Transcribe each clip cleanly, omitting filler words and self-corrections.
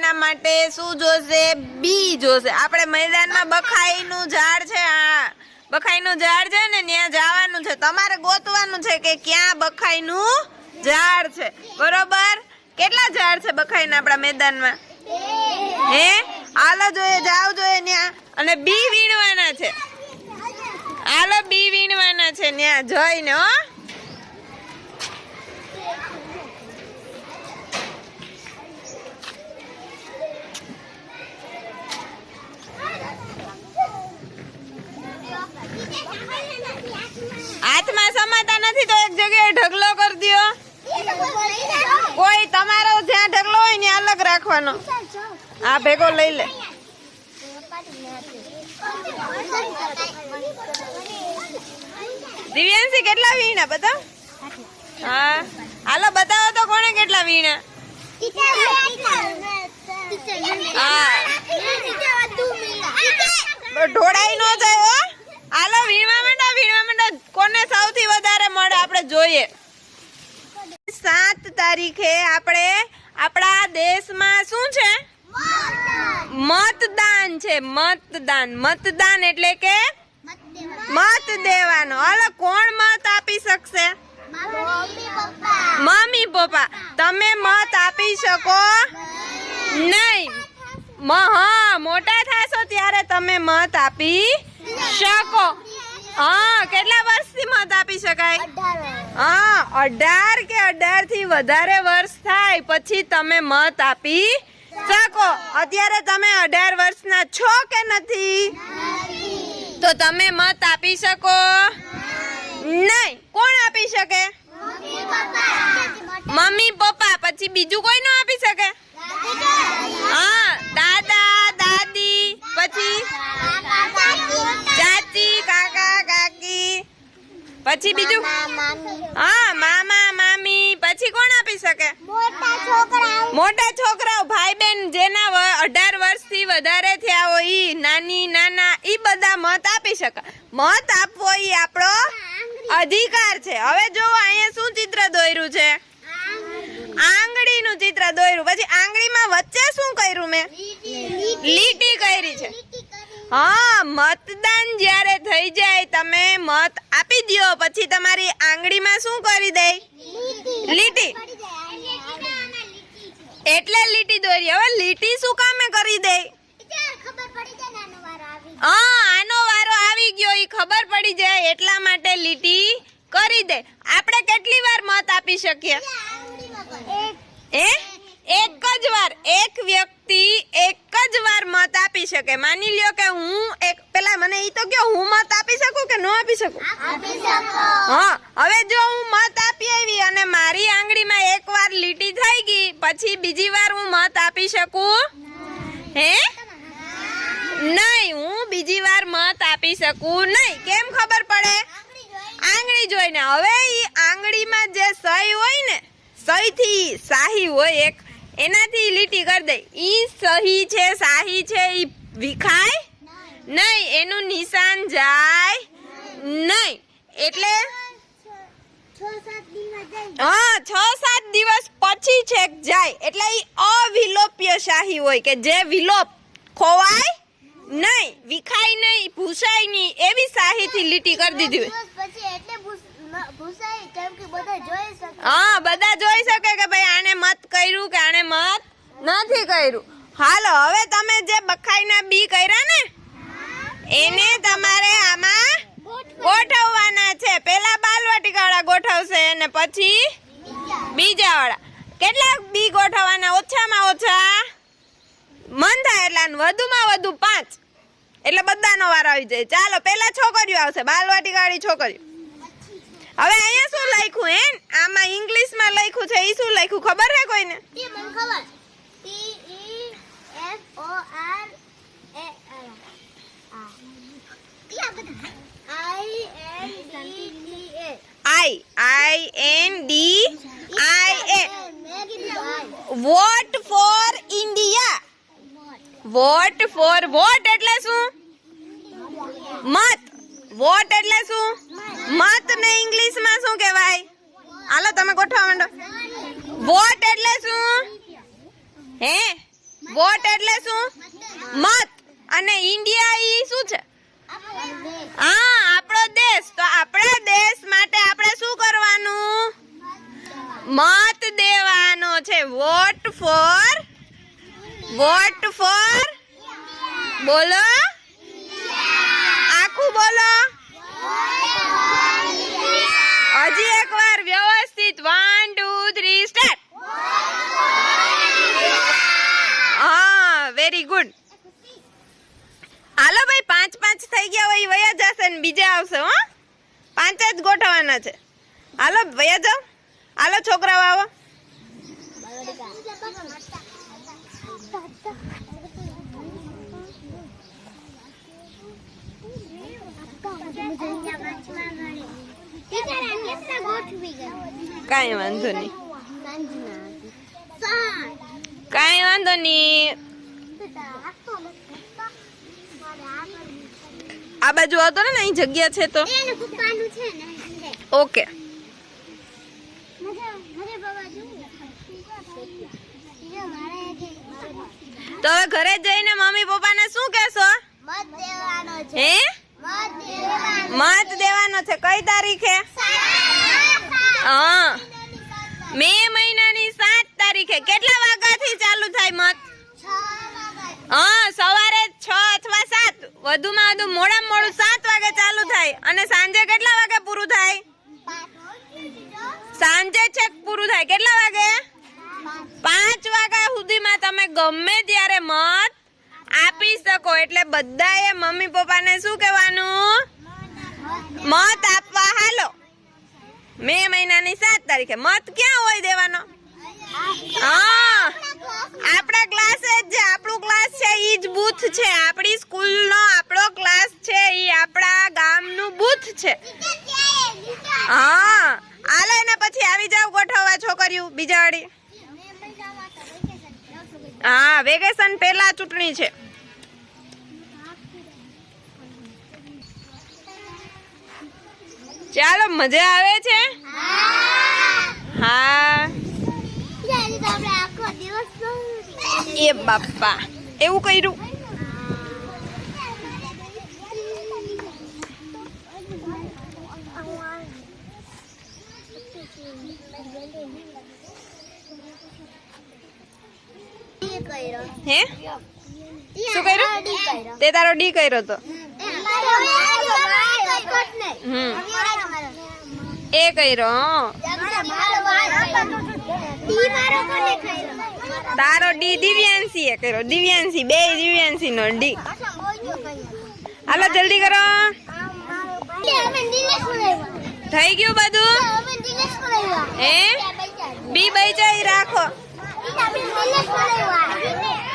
એના માટે શું જોશે? બી જોશે. આપણે મેદાનમાં બખાઈનું ઝાડ છે, આ બખાઈનું ઝાડ છે ને, ત્યાં જવાનું છે. તમારે ગોતવાનું છે કે ક્યાં બખાઈનું ઝાડ છે. બરોબર? કેટલા ઝાડ છે બખાઈના આપણા મેદાનમાં? હે, હાલો જોઈએ, જાવ જોઈએ ત્યાં. અને બી વીણવાના છે. હાલો બી વીણવાના છે ત્યાં જઈને. હો, હાથમાં સમાતા નથી તો એક જગ્યાએ ઢગલો કરી દો. કોઈ તમારો જ્યાં ઢગલો હોય ને અલગ રાખવાનો. આ ભેગો લઈ લે. દિવ્યાંશી કેટલા વીણા બતાવ? હા, હાલો બતાવો તો કોણે કેટલા વીણા? ઢોળાઈ નો જાય. હો, હાલો વીણવા માંડો, વીણવા માંડો. કોને સૌથી વધારે મળે આપણે જોઈએ. 7 તારીખે આપણે આપણા દેશમાં શું છે? મતદાન છે. મતદાન. મતદાન એટલે કે મત દેવાનો. હાલો કોણ મત આપી શકશે? Mummy papa. તમે મત આપી શકો નહીં. હા, મોટા થાશો ત્યારે તમે મત આપી શકો. હા, કેટલા વર્ષથી મત આપી શકાય? હા, 18 કે 18 થી વધારે વર્ષ થાય પછી તમે મત આપી શકો. અત્યારે તમે 18 વર્ષના છો કે નથી? તો તમે મત આપી શકો નહીં. કોણ આપી શકે? Mummy papa. પછી બીજું કોઈ ન આપી શકે? હા, દાદા દાદી, પછી ચાચી કાકા કાકી, પછી બીજું હા મામા મામી. પછી કોણ આપી શકે? મોટા છોકરાઓ, ભાઈ બેન જેના 18 વર્ષથી વધારે થયા હોય ઈ, નાની નાના, ઈ બધા મત આપી શકે. મત આપવો ઈ આપણો અધિકાર છે. હવે જો અહીંયા શું ચિત્ર દોર્યું છે? આંગળીનું ચિત્ર દોર્યું. પછી આંગળીમાં વચ્ચે શું કર્યું મેં? લીટી કરી છે. હા, મતદાન જ્યારે થઈ જાય તમે મત આપી દો પછી તમારી આંગળીમાં શું કરી દે? લીટી. એટલે લીટી દોરી. હવે લીટી શું કામે કરી દે? હા, આનો વારો આવી ગયો ઈ ખબર પડી જાય એટલા માટે લીટી કરી દે. આપણે કેટલી વાર મત આપી શકીએ? એક જ વાર. એક વ્યક્તિ એક જ વાર મત આપી શકે. માની લ્યો કે હું પેલા મને ઈ તો કહો, હું મત આપી શકું કે ન આપી શકું? હા, હવે જો હું મત આપી આવી અને મારી આંગળીમાં એકવાર લીટી થઈ ગઈ પછી બીજી વાર હું મત આપી શકું? હે, નહીં, હું બીજી વાર મત આપી શકું નહીં. કેમ ખબર પડે? આંગળી જોઈને. હવે ઈ આંગળીમાં જે સહી હોય ને, સહીથી શાહી હોય એક, એનાથી લીટી કરી દે. ઈ સહી છે, શાહી છે, ઈ વિખાય નહીં, એનું નિશાન જાય નહીં. એટલે હા, 6-7 દિવસ પછી છેક જાય. એટલે ઈ અવિલોપ્ય શાહી હોય કે જે વિલોપ, ખોવાય નહીં, વિખાય નહીં, ભૂસાય નહીં, એવી શાહીથી લીટી કરી દીધી હોય. હા, બધા જોઈ શકે કે ભાઈ આને મત કર્યું કે આને મત નથી કર્યું. હાલો હવે તમે જે બખાઈના બી કર્યા ને એને તમારે આમાં ગોઠવવાના છે. પેલા બાલવાટિકાવાળા ગોઠવશે અને પછી બીજા વાળા. કેટલા બી ગોઠવવાના? ઓછામાં ઓછા મન થાય એટલા, વધુમાં વધુ 5. એટલે બધાનો વારો આવી જાય. ચાલો પેલા છોકરીઓ આવશે, બાલવાટિકાવાળી છોકરીઓ. હવે અહીંયા શું લખ્યું? હે, આમાં ઇંગ્લિશમાં લખ્યું છે. ઈ શું લખ્યું ખબર હે કોઈને? INDIA. Vote for India. Vote for. Vote એટલે શું? મત. વોટ એટલે શું? મત ને ઇંગ્લિશમાં શું કહેવાય? હાલો તમે ગોઠવા માંડો. વોટ એટલે શું? હે, વોટ એટલે શું? મત. અને ઇન્ડિયા ઈ શું છે? હા, આપણો દેશ. તો આપણા દેશ માટે આપણે શું કરવાનું? મત દેવાનો છે. વોટ ફોર બોલો, આખું બોલો. હજી એકવાર વ્યવસ્થિત 1 2 3 સ્ટાર્ટ. હા, વેરી ગુડ. હાલો ભાઈ, 5 થઈ ગયા હોય વયા જશે ને બીજા આવશે. હો, 5 જ ગોઠવવાના છે. હાલો વયા જાઓ. હાલો છોકરાઓ આવો. કાંઈ વાંધો નહીં, કાંઈ વાંધો નહીં. આ બાજુ હતો ને, અહીં જગ્યા છે તો ઓકે. તો હવે ઘરે જઈને મમ્મી પપ્પાને શું કહેશો? હે, મત દેવાનો છે. કઈ તારીખે? હા, મે મહિનાની 7 તારીખે. કેટલા વાગ્યાથી ચાલુ થાય મત? હા, સવારે 6 અથવા 7, વધુમાં વધુ મોડામાં મોડું 7 વાગે ચાલુ થાય. અને સાંજે કેટલા વાગે પૂરું થાય? સાંજે છેક પૂરું થાય. કેટલા વાગે? 5 વાગ્યા સુધીમાં તમે ગમે ત્યારે મત આપી શકો. એટલે બધાએ મમ્મી પપ્પાને શું કહેવાનું? મત આપવા હાલો. મે મહિનાની 7 તારીખે. મત ક્યાં હોય દેવાનો? હા, આપણા ક્લાસ જ છે. આપણું ક્લાસ છે ઈ જ બૂથ છે. આપણી સ્કૂલનો આપણો ક્લાસ છે ઈ આપણા ગામનું બૂથ છે. હા, હાલો એને પછી આવી જાવ ગોઠવવા છોકરીઓ બીજા વાળી. હા, વેકેશન પહેલા ચૂંટણી છે. ચાલો, મજા આવે છે? હા. એ બાપા, એવું કર્યું? હે, શું કર્યું? તે તારો ડી કર્યો તો. એ કર્યો. તારો ડી દિવ્યાંશી એ કર્યો. દિવ્યાંશી, બે દિવ્યાંશી નો ડી. હાલો જલ્દી કરો. થઈ ગયું બધું? હે, બી બચાઈ રાખો.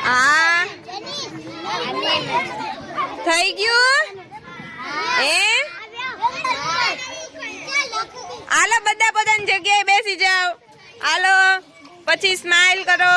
હા, થઈ ગયું? હે, હાલો બધા પોતાની જગ્યાએ બેસી જાઓ. હાલો, પછી સ્માઈલ કરો.